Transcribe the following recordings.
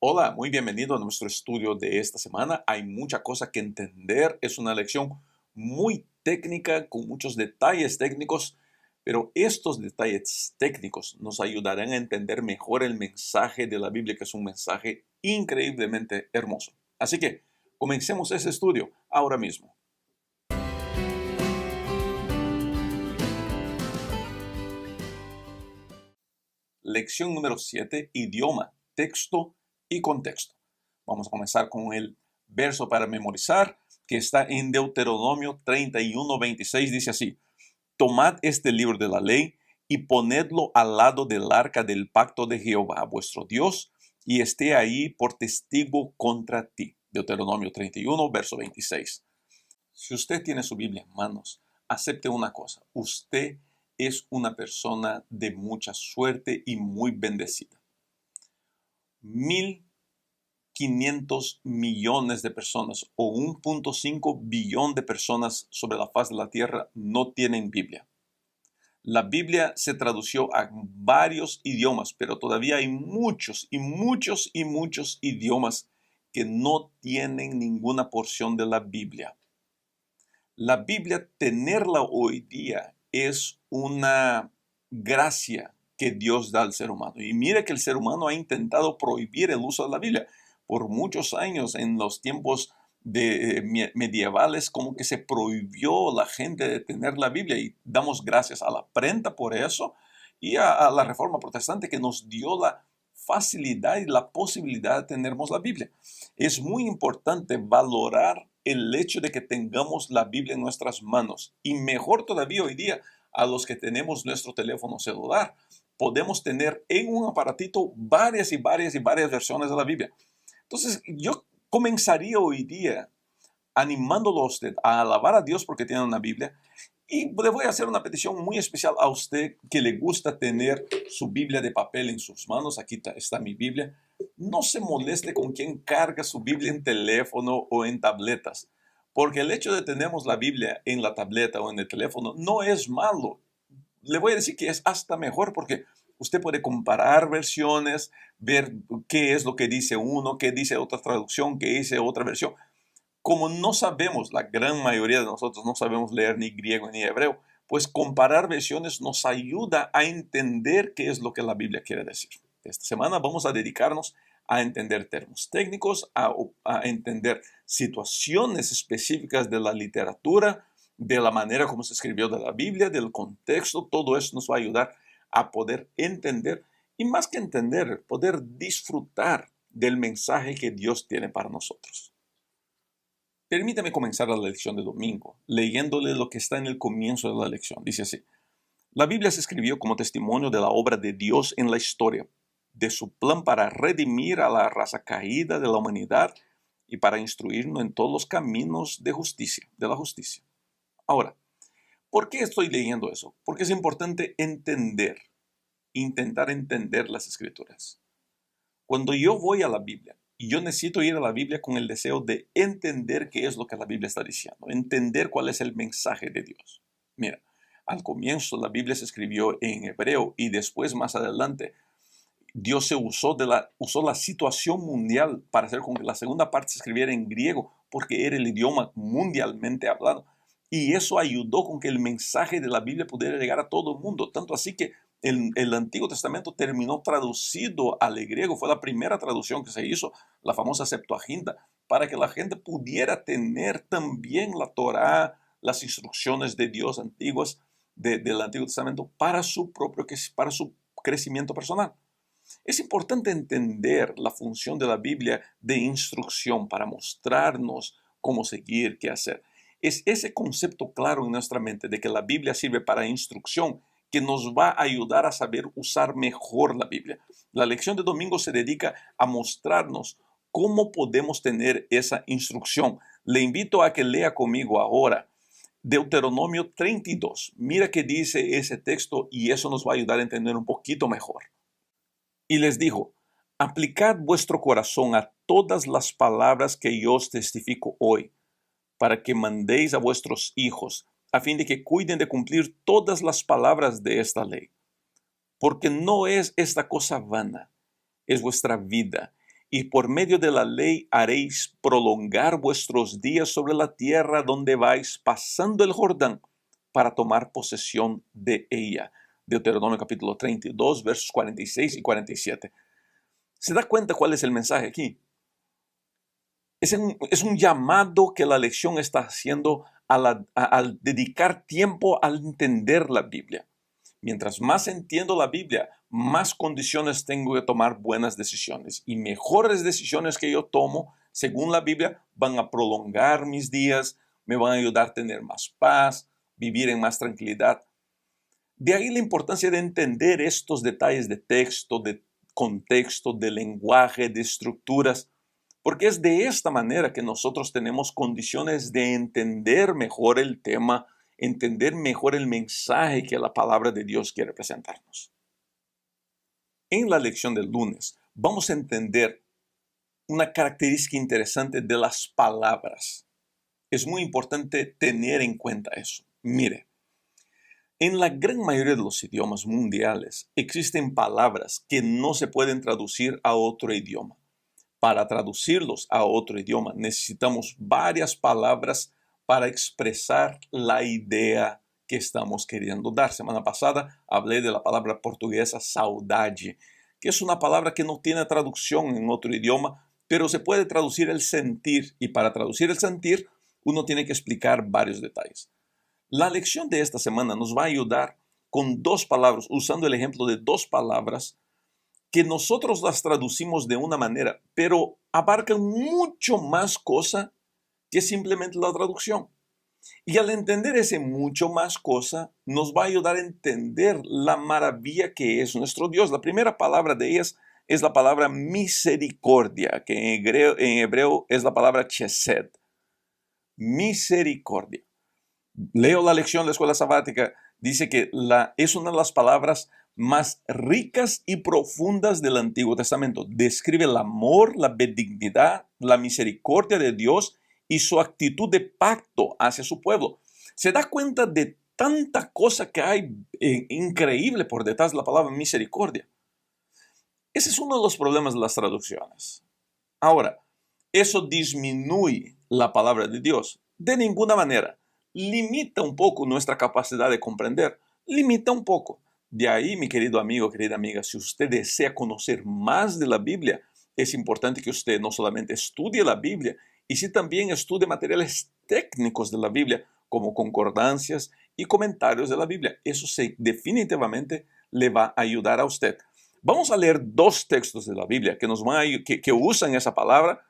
Hola, muy bienvenido a nuestro estudio de esta semana. Hay mucha cosa que entender. Es una lección muy técnica, con muchos detalles técnicos, pero estos detalles técnicos nos ayudarán a entender mejor el mensaje de la Biblia, que es un mensaje increíblemente hermoso. Así que comencemos ese estudio ahora mismo. Lección número 7, idioma, texto y contexto. Vamos a comenzar con el verso para memorizar, que está en Deuteronomio 31:26. Dice así: Tomad este libro de la ley y ponedlo al lado del arca del pacto de Jehová, vuestro Dios, y esté ahí por testigo contra ti. Deuteronomio 31, verso 26. Si usted tiene su Biblia en manos, acepte una cosa: usted es una persona de mucha suerte y muy bendecida. 1.500 millones de personas o 1.5 billón de personas sobre la faz de la tierra no tienen Biblia. La Biblia se tradució a varios idiomas, pero todavía hay muchos y muchos y muchos idiomas que no tienen ninguna porción de la Biblia. La Biblia, tenerla hoy día, es una gracia que Dios da al ser humano. Y mire que el ser humano ha intentado prohibir el uso de la Biblia por muchos años. En los tiempos medievales, como que se prohibió la gente de tener la Biblia, y damos gracias a la prenta por eso, y a la Reforma Protestante, que nos dio la facilidad y la posibilidad de tenermos la Biblia. Es muy importante valorar el hecho de que tengamos la Biblia en nuestras manos, y mejor todavía hoy día a los que tenemos nuestro teléfono celular. Podemos tener en un aparatito varias y varias y varias versiones de la Biblia. Entonces, yo comenzaría hoy día animándolo a usted a alabar a Dios porque tiene una Biblia. Y le voy a hacer una petición muy especial a usted que le gusta tener su Biblia de papel en sus manos. Aquí está mi Biblia. No se moleste con quien carga su Biblia en teléfono o en tabletas, porque el hecho de tener la Biblia en la tableta o en el teléfono no es malo. Le voy a decir que es hasta mejor, porque usted puede comparar versiones, ver qué es lo que dice uno, qué dice otra traducción, qué dice otra versión. Como no sabemos, la gran mayoría de nosotros no sabemos leer ni griego ni hebreo, pues comparar versiones nos ayuda a entender qué es lo que la Biblia quiere decir. Esta semana vamos a dedicarnos a entender términos técnicos, a entender situaciones específicas de la literatura, de la manera como se escribió de la Biblia, del contexto. Todo eso nos va a ayudar a poder entender, y más que entender, poder disfrutar del mensaje que Dios tiene para nosotros. Permítame comenzar la lección de domingo leyéndole lo que está en el comienzo de la lección. Dice así: La Biblia se escribió como testimonio de la obra de Dios en la historia, de su plan para redimir a la raza caída de la humanidad y para instruirnos en todos los caminos de justicia, de la justicia. Ahora, ¿por qué estoy leyendo eso? Porque es importante intentar entender las escrituras. Cuando yo voy a la Biblia, y yo necesito ir a la Biblia con el deseo de entender qué es lo que la Biblia está diciendo, entender cuál es el mensaje de Dios. Mira, al comienzo la Biblia se escribió en hebreo, y después, más adelante, Dios usó la situación mundial para hacer con que la segunda parte se escribiera en griego, porque era el idioma mundialmente hablado. Y eso ayudó con que el mensaje de la Biblia pudiera llegar a todo el mundo. Tanto así que el Antiguo Testamento terminó traducido al griego. Fue la primera traducción que se hizo, la famosa Septuaginta, para que la gente pudiera tener también la Torá, las instrucciones de Dios antiguas del Antiguo Testamento para su crecimiento personal. Es importante entender la función de la Biblia de instrucción para mostrarnos cómo seguir, qué hacer. Es ese concepto claro en nuestra mente de que la Biblia sirve para instrucción que nos va a ayudar a saber usar mejor la Biblia. La lección de domingo se dedica a mostrarnos cómo podemos tener esa instrucción. Le invito a que lea conmigo ahora Deuteronomio 32. Mira qué dice ese texto, y eso nos va a ayudar a entender un poquito mejor. Y les dijo: aplicad vuestro corazón a todas las palabras que yo os testifico hoy, para que mandéis a vuestros hijos, a fin de que cuiden de cumplir todas las palabras de esta ley. Porque no es esta cosa vana, es vuestra vida, y por medio de la ley haréis prolongar vuestros días sobre la tierra donde vais pasando el Jordán para tomar posesión de ella. Deuteronomio capítulo 32, versos 46 y 47. ¿Se da cuenta cuál es el mensaje aquí? Es un llamado que la lección está haciendo al dedicar tiempo al entender la Biblia. Mientras más entiendo la Biblia, más condiciones tengo de tomar buenas decisiones. Y mejores decisiones que yo tomo, según la Biblia, van a prolongar mis días, me van a ayudar a tener más paz, vivir en más tranquilidad. De ahí la importancia de entender estos detalles de texto, de contexto, de lenguaje, de estructuras, porque es de esta manera que nosotros tenemos condiciones de entender mejor el tema, entender mejor el mensaje que la palabra de Dios quiere presentarnos. En la lección del lunes vamos a entender una característica interesante de las palabras. Es muy importante tener en cuenta eso. Mire, en la gran mayoría de los idiomas mundiales existen palabras que no se pueden traducir a otro idioma. Para traducirlos a otro idioma necesitamos varias palabras para expresar la idea que estamos queriendo dar. Semana pasada hablé de la palabra portuguesa saudade, que es una palabra que no tiene traducción en otro idioma, pero se puede traducir el sentir, y para traducir el sentir uno tiene que explicar varios detalles. La lección de esta semana nos va a ayudar con dos palabras, usando el ejemplo de dos palabras que nosotros las traducimos de una manera, pero abarcan mucho más cosa que simplemente la traducción. Y al entender ese mucho más cosa, nos va a ayudar a entender la maravilla que es nuestro Dios. La primera palabra de ellas es la palabra misericordia, que en hebreo es la palabra chesed. Misericordia. Leo la lección de la escuela sabática, dice que es una de las palabras más ricas y profundas del Antiguo Testamento. Describe el amor, la benignidad, la misericordia de Dios y su actitud de pacto hacia su pueblo. Se da cuenta de tanta cosa que hay increíble por detrás de la palabra misericordia. Ese es uno de los problemas de las traducciones. Ahora, ¿eso disminuye la palabra de Dios? De ninguna manera. Limita un poco nuestra capacidad de comprender. Limita un poco. De ahí, mi querido amigo, querida amiga, si usted desea conocer más de la Biblia, es importante que usted no solamente estudie la Biblia, y sí también estudie materiales técnicos de la Biblia, como concordancias y comentarios de la Biblia. Eso definitivamente le va a ayudar a usted. Vamos a leer dos textos de la Biblia que usan esa palabra,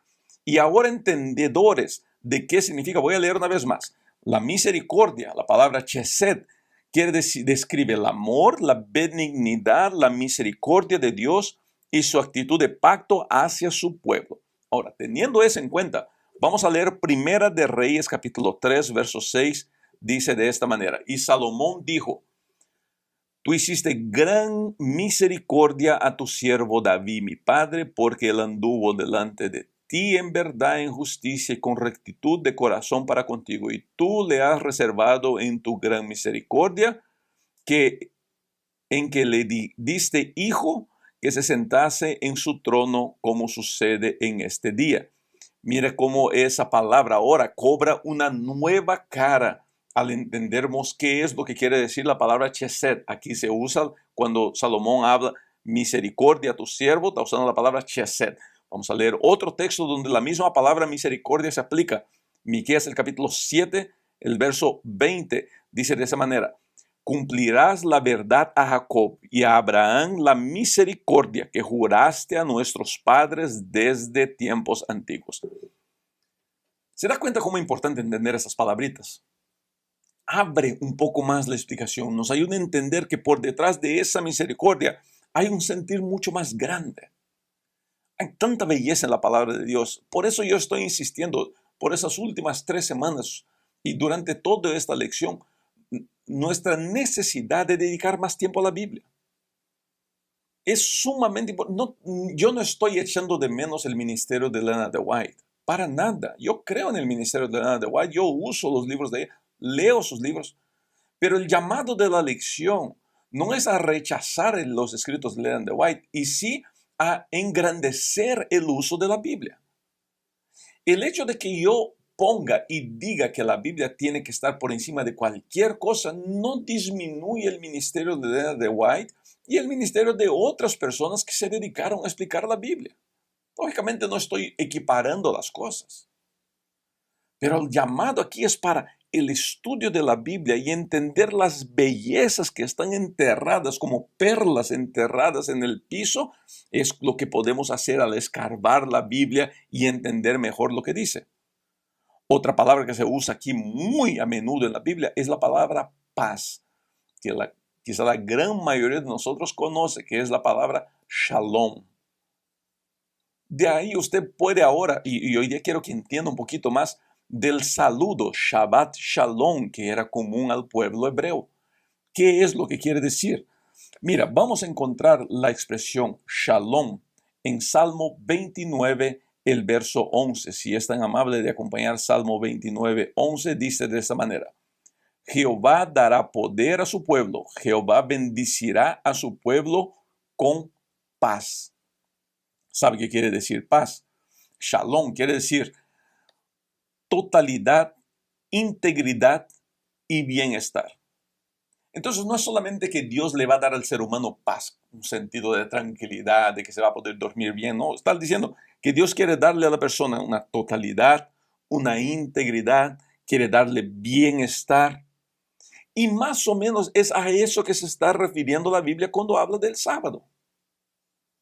y ahora entendedores de qué significa, voy a leer una vez más. La misericordia, la palabra chesed, describe el amor, la benignidad, la misericordia de Dios y su actitud de pacto hacia su pueblo. Ahora, teniendo eso en cuenta, vamos a leer Primera de Reyes, capítulo 3, verso 6, dice de esta manera: y Salomón dijo: tú hiciste gran misericordia a tu siervo David, mi padre, porque él anduvo delante de ti en verdad, en justicia y con rectitud de corazón para contigo. Y tú le has reservado en tu gran misericordia en que le diste hijo que se sentase en su trono, como sucede en este día. Mire cómo esa palabra ahora cobra una nueva cara al entendermos qué es lo que quiere decir la palabra chesed. Aquí se usa cuando Salomón habla misericordia a tu siervo, está usando la palabra chesed. Vamos a leer otro texto donde la misma palabra misericordia se aplica. Miqueas, el capítulo 7, el verso 20, dice de esa manera: cumplirás la verdad a Jacob y a Abraham la misericordia que juraste a nuestros padres desde tiempos antiguos. ¿Se da cuenta cómo es importante entender esas palabritas? Abre un poco más la explicación, nos ayuda a entender que por detrás de esa misericordia hay un sentir mucho más grande. Hay tanta belleza en la palabra de Dios. Por eso yo estoy insistiendo por esas últimas 3 semanas y durante toda esta lección, nuestra necesidad de dedicar más tiempo a la Biblia. Es sumamente importante. Yo no estoy echando de menos el ministerio de Ellen G. White. Para nada. Yo creo en el ministerio de Ellen G. White. Yo uso los libros de ella. Leo sus libros. Pero el llamado de la lección no es a rechazar los escritos de Ellen G. White, y sí a engrandecer el uso de la Biblia. El hecho de que yo ponga y diga que la Biblia tiene que estar por encima de cualquier cosa no disminuye el ministerio de Ellen G. White y el ministerio de otras personas que se dedicaron a explicar la Biblia. Lógicamente no estoy equiparando las cosas, pero el llamado aquí es para el estudio de la Biblia y entender las bellezas que están enterradas como perlas enterradas en el piso. Es lo que podemos hacer al escarbar la Biblia y entender mejor lo que dice. Otra palabra que se usa aquí muy a menudo en la Biblia es la palabra paz, que quizá la gran mayoría de nosotros conoce, que es la palabra shalom. De ahí usted puede ahora, y hoy día quiero que entienda un poquito más del saludo Shabbat Shalom que era común al pueblo hebreo. ¿Qué es lo que quiere decir? Mira, vamos a encontrar la expresión Shalom en Salmo 29, el verso 11. Si es tan amable de acompañar Salmo 29, 11, dice de esta manera: Jehová dará poder a su pueblo, Jehová bendecirá a su pueblo con paz. ¿Sabe qué quiere decir paz? Shalom quiere decir totalidad, integridad y bienestar. Entonces no es solamente que Dios le va a dar al ser humano paz, un sentido de tranquilidad, de que se va a poder dormir bien. No, está diciendo que Dios quiere darle a la persona una totalidad, una integridad, quiere darle bienestar. Y más o menos es a eso que se está refiriendo la Biblia cuando habla del sábado.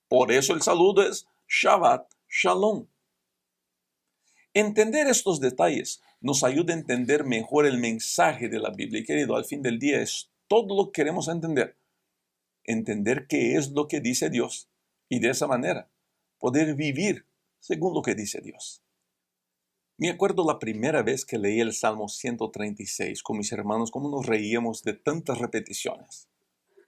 Por eso el saludo es Shabbat Shalom. Entender estos detalles nos ayuda a entender mejor el mensaje de la Biblia. Y querido, al fin del día es todo lo que queremos entender. Entender qué es lo que dice Dios y de esa manera poder vivir según lo que dice Dios. Me acuerdo la primera vez que leí el Salmo 136 con mis hermanos, cómo nos reíamos de tantas repeticiones.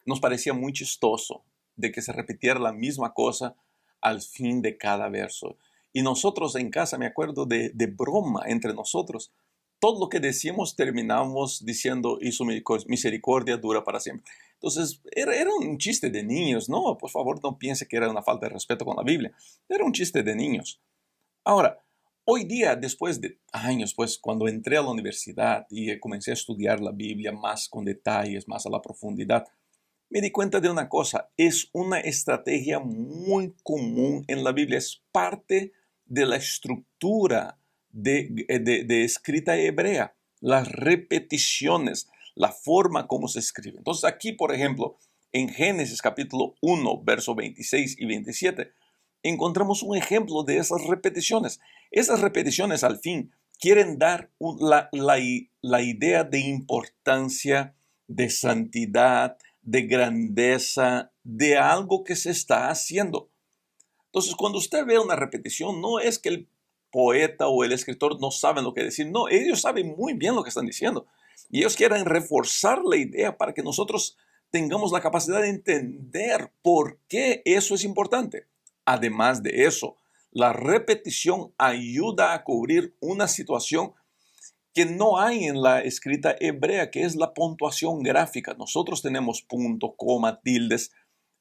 Nos parecía muy chistoso de que se repitiera la misma cosa al fin de cada verso. Y nosotros en casa, me acuerdo de broma entre nosotros, todo lo que decíamos terminábamos diciendo, y su misericordia dura para siempre. Entonces, era un chiste de niños, ¿no? Por favor, no piense que era una falta de respeto con la Biblia. Era un chiste de niños. Ahora, hoy día, después de años, pues cuando entré a la universidad y comencé a estudiar la Biblia más con detalles, más a la profundidad, me di cuenta de una cosa: es una estrategia muy común en la Biblia, es parte de la estructura de escrita hebrea, las repeticiones, la forma como se escribe. Entonces aquí, por ejemplo, en Génesis capítulo 1, versos 26 y 27, encontramos un ejemplo de esas repeticiones. Esas repeticiones al fin quieren dar la idea de importancia, de santidad, de grandeza, de algo que se está haciendo. Entonces, cuando usted ve una repetición, no es que el poeta o el escritor no saben lo que decir, no, ellos saben muy bien lo que están diciendo. Y ellos quieren reforzar la idea para que nosotros tengamos la capacidad de entender por qué eso es importante. Además de eso, la repetición ayuda a cubrir una situación que no hay en la escrita hebrea, que es la puntuación gráfica. Nosotros tenemos punto, coma, tildes.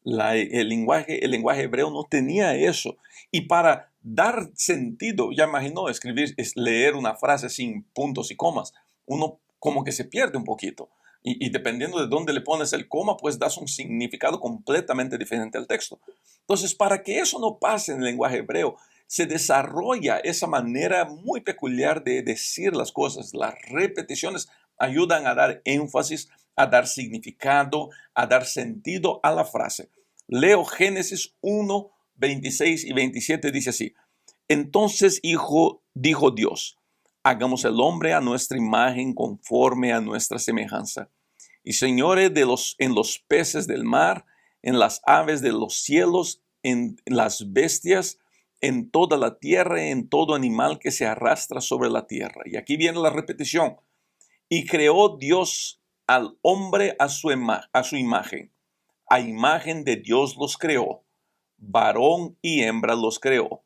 El lenguaje hebreo no tenía eso. Y para dar sentido, ya imaginó escribir, leer una frase sin puntos y comas, uno como que se pierde un poquito. Y dependiendo de dónde le pones el coma, pues das un significado completamente diferente al texto. Entonces, para que eso no pase en el lenguaje hebreo, se desarrolla esa manera muy peculiar de decir las cosas. Las repeticiones ayudan a dar énfasis, a dar significado, a dar sentido a la frase. Leo Génesis 1, 26 y 27, dice así: Entonces dijo Dios, hagamos el hombre a nuestra imagen conforme a nuestra semejanza. Y señore en los peces del mar, en las aves de los cielos, en las bestias, en toda la tierra, en todo animal que se arrastra sobre la tierra. Y aquí viene la repetición. Y creó Dios al hombre a su imagen. A imagen de Dios los creó. Varón y hembra los creó.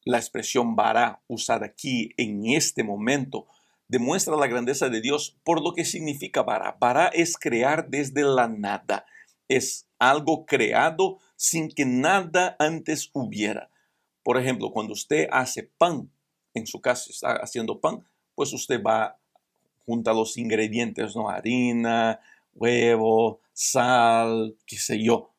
La expresión vará, usada aquí en este momento, demuestra la grandeza de Dios por lo que significa vará. Vará es crear desde la nada. Es algo creado sin que nada antes hubiera. Por ejemplo, cuando usted hace pan en su casa, está haciendo pan, pues usted va junto a los ingredientes, ¿no? Harina, huevo, sal, qué sé yo.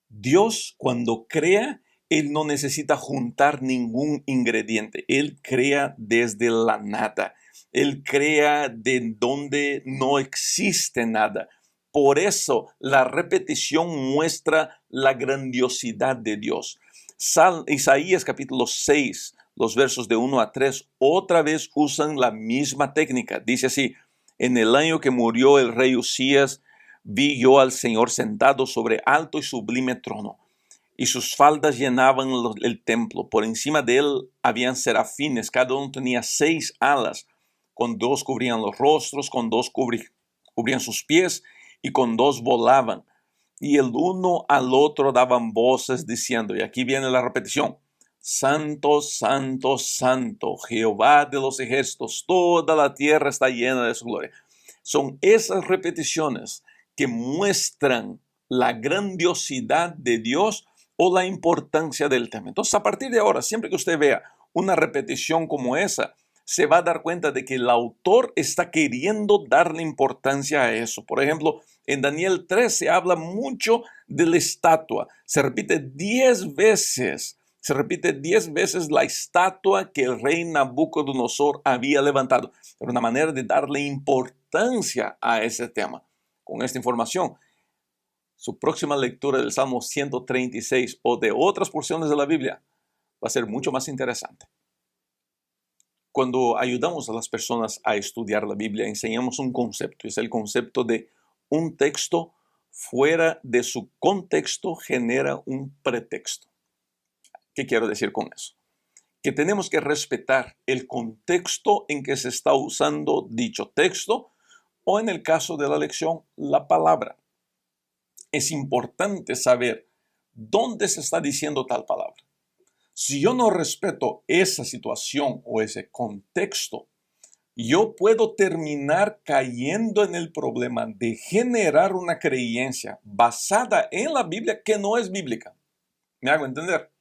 Dios, cuando crea, Él no necesita juntar ningún ingrediente. Él crea desde la nada. Él crea de donde no existe nada. Por eso la repetición muestra la grandiosidad de Dios. Isaías capítulo 6, los versos de 1 a 3, otra vez usan la misma técnica. Dice así: en el año que murió el rey Usías, vi yo al Señor sentado sobre alto y sublime trono, y sus faldas llenaban el templo. Por encima de él habían serafines, cada uno tenía 6 alas. Con 2 cubrían los rostros, con 2 cubrían sus pies, y con 2 volaban. Y el uno al otro daban voces diciendo, y aquí viene la repetición: Santo, santo, santo, Jehová de los ejércitos, toda la tierra está llena de su gloria. Son esas repeticiones que muestran la grandiosidad de Dios o la importancia del tema. Entonces, a partir de ahora, siempre que usted vea una repetición como esa, se va a dar cuenta de que el autor está queriendo darle importancia a eso. Por ejemplo, en Daniel 3 se habla mucho de la estatua. Se repite 10 veces. Se repite 10 veces la estatua que el rey Nabucodonosor había levantado. Era una manera de darle importancia a ese tema. Con esta información, su próxima lectura del Salmo 136 o de otras porciones de la Biblia va a ser mucho más interesante. Cuando ayudamos a las personas a estudiar la Biblia, enseñamos un concepto. Es el concepto de un texto fuera de su contexto genera un pretexto. ¿Qué quiero decir con eso? Que tenemos que respetar el contexto en que se está usando dicho texto, o en el caso de la lección, la palabra. Es importante saber dónde se está diciendo tal palabra. Si yo no respeto esa situación o ese contexto, yo puedo terminar cayendo en el problema de generar una creencia basada en la Biblia que no es bíblica. ¿Me hago entender?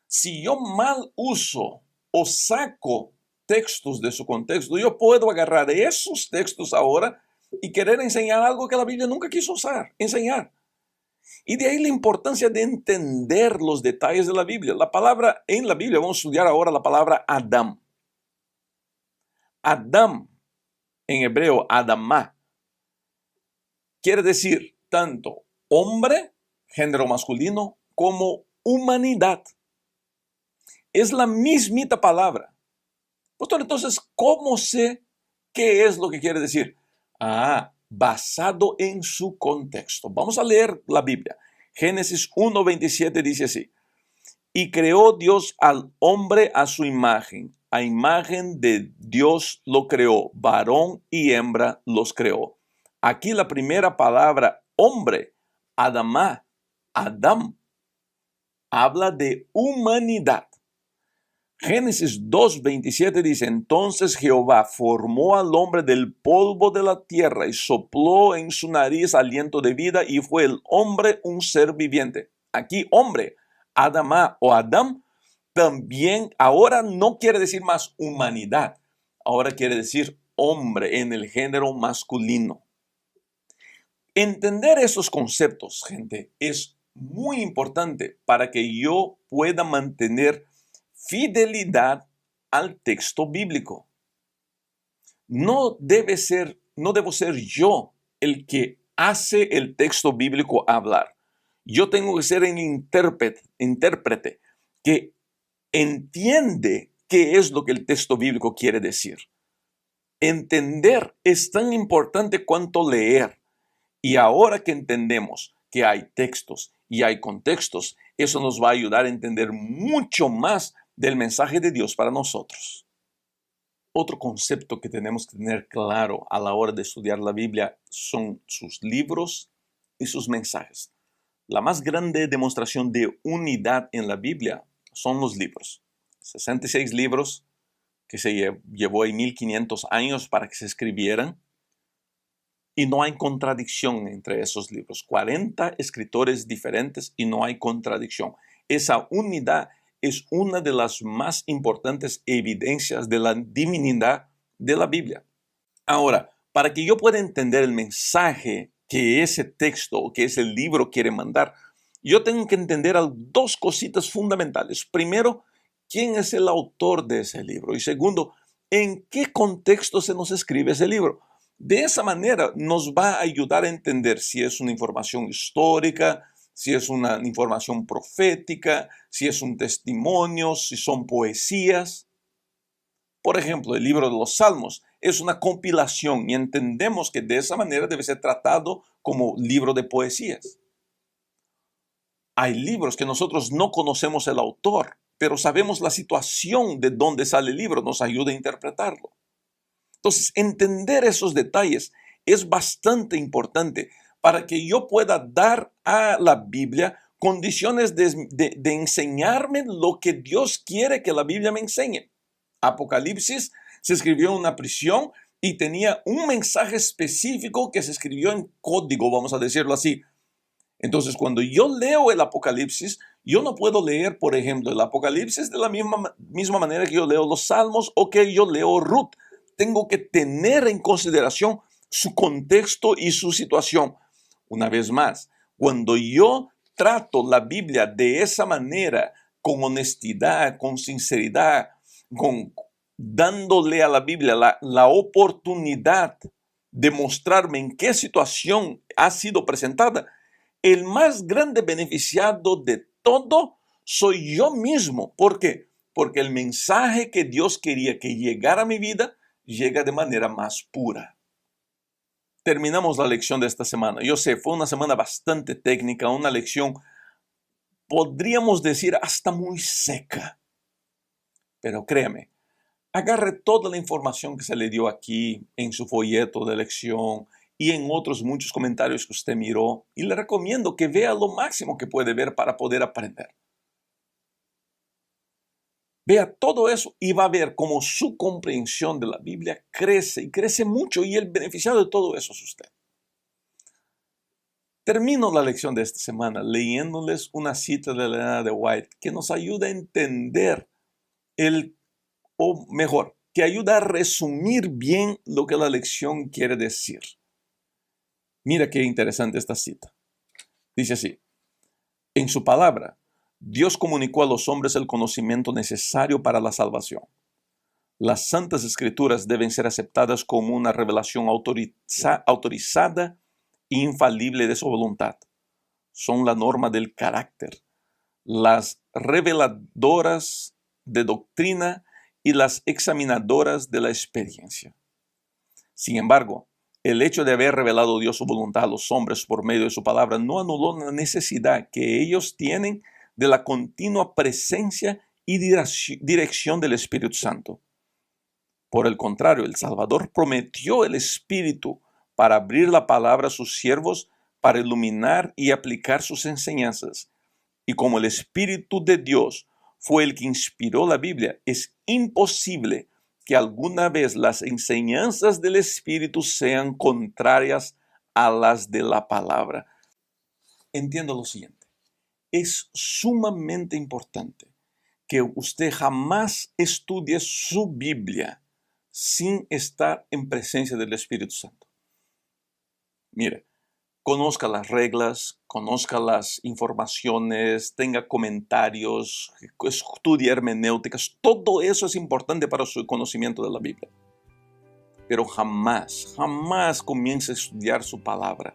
Si yo mal uso o saco textos de su contexto, yo puedo agarrar esos textos ahora y querer enseñar algo que la Biblia nunca quiso enseñar. Y de ahí la importancia de entender los detalles de la Biblia. La palabra en la Biblia, vamos a estudiar ahora la palabra Adam. Adam, en hebreo, Adamá, quiere decir tanto hombre, género masculino, como humanidad. Es la mismita palabra. Pastor, entonces, ¿cómo sé qué es lo que quiere decir? Basado en su contexto. Vamos a leer la Biblia. Génesis 1:27 dice así: y creó Dios al hombre a su imagen de Dios lo creó, varón y hembra los creó. Aquí la primera palabra, hombre, Adamá, Adam, habla de humanidad. Génesis 2:27 dice: entonces Jehová formó al hombre del polvo de la tierra y sopló en su nariz aliento de vida, y fue el hombre un ser viviente. Aquí hombre, Adamá o Adam, también ahora no quiere decir más humanidad, ahora quiere decir hombre en el género masculino. Entender esos conceptos, gente, es muy importante para que yo pueda mantener fidelidad al texto bíblico. No debo ser yo el que hace el texto bíblico hablar. Yo tengo que ser el intérprete que entiende qué es lo que el texto bíblico quiere decir. Entender es tan importante cuanto leer. Y ahora que entendemos que hay textos y hay contextos, eso nos va a ayudar a entender mucho más del mensaje de Dios para nosotros. Otro concepto que tenemos que tener claro a la hora de estudiar la Biblia son sus libros y sus mensajes. La más grande demostración de unidad en la Biblia son los libros. 66 libros que se llevó ahí 1500 años para que se escribieran. y no hay contradicción entre esos libros. 40 escritores diferentes y no hay contradicción. Esa unidad es una de las más importantes evidencias de la divinidad de la Biblia. Ahora, para que yo pueda entender el mensaje que ese texto o que ese libro quiere mandar, yo tengo que entender dos cositas fundamentales. Primero, ¿quién es el autor de ese libro? Y segundo, ¿en qué contexto se nos escribe ese libro? De esa manera nos va a ayudar a entender si es una información histórica, si es una información profética, si es un testimonio, si son poesías. Por ejemplo, el libro de los Salmos es una compilación y entendemos que de esa manera debe ser tratado como libro de poesías. Hay libros que nosotros no conocemos el autor, pero sabemos la situación de dónde sale el libro, nos ayuda a interpretarlo. Entonces, entender esos detalles es bastante importante para que yo pueda dar a la Biblia condiciones de enseñarme lo que Dios quiere que la Biblia me enseñe. Apocalipsis se escribió en una prisión y tenía un mensaje específico que se escribió en código, vamos a decirlo así. Entonces, cuando yo leo el Apocalipsis, yo no puedo leer, por ejemplo, el Apocalipsis de la misma manera que yo leo los Salmos o que yo leo Ruth. Tengo que tener en consideración su contexto y su situación. Una vez más, cuando yo trato la Biblia de esa manera, con honestidad, con sinceridad, dándole a la Biblia la oportunidad de mostrarme en qué situación ha sido presentada, el más grande beneficiado de todo soy yo mismo. ¿Por qué? Porque el mensaje que Dios quería que llegara a mi vida llega de manera más pura. Terminamos la lección de esta semana. Yo sé, fue una semana bastante técnica, una lección, podríamos decir, hasta muy seca. Pero créame, agarre toda la información que se le dio aquí en su folleto de lección y en otros muchos comentarios que usted miró y le recomiendo que vea lo máximo que puede ver para poder aprender. Vea todo eso y va a ver cómo su comprensión de la Biblia crece y crece mucho y el beneficiado de todo eso es usted. Termino la lección de esta semana leyéndoles una cita de Elena de White que nos ayuda a entender o mejor, que ayuda a resumir bien lo que la lección quiere decir. Mira qué interesante esta cita. Dice así: en su palabra, Dios comunicó a los hombres el conocimiento necesario para la salvación. Las Santas Escrituras deben ser aceptadas como una revelación autorizada e infalible de su voluntad. Son la norma del carácter, las reveladoras de doctrina y las examinadoras de la experiencia. Sin embargo, el hecho de haber revelado Dios su voluntad a los hombres por medio de su palabra no anuló la necesidad que ellos tienen de la continua presencia y dirección del Espíritu Santo. Por el contrario, el Salvador prometió el Espíritu para abrir la palabra a sus siervos, para iluminar y aplicar sus enseñanzas. Y como el Espíritu de Dios fue el que inspiró la Biblia, es imposible que alguna vez las enseñanzas del Espíritu sean contrarias a las de la palabra. Entiendo lo siguiente. Es sumamente importante que usted jamás estudie su Biblia sin estar en presencia del Espíritu Santo. Mire, conozca las reglas, conozca las informaciones, tenga comentarios, estudie hermenéuticas. Todo eso es importante para su conocimiento de la Biblia. Pero jamás comience a estudiar su palabra.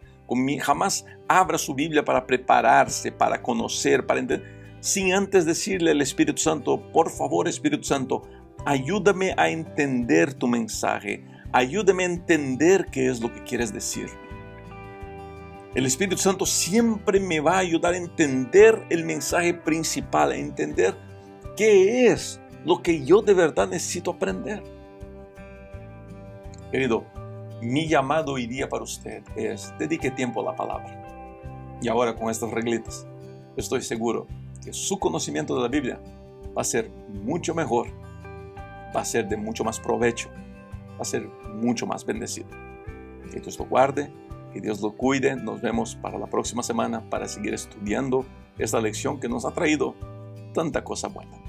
Jamás abra su Biblia para prepararse, para conocer, para entender, sin antes decirle al Espíritu Santo: por favor, Espíritu Santo, ayúdame a entender tu mensaje. Ayúdame a entender qué es lo que quieres decir. El Espíritu Santo siempre me va a ayudar a entender el mensaje principal, a entender qué es lo que yo de verdad necesito aprender. Querido, mi llamado hoy día para usted es: dedique tiempo a la palabra. Y ahora, con estas reglitas, estoy seguro que su conocimiento de la Biblia va a ser mucho mejor, va a ser de mucho más provecho, va a ser mucho más bendecido. Que Dios lo guarde, que Dios lo cuide. Nos vemos para la próxima semana para seguir estudiando esta lección que nos ha traído tanta cosa buena.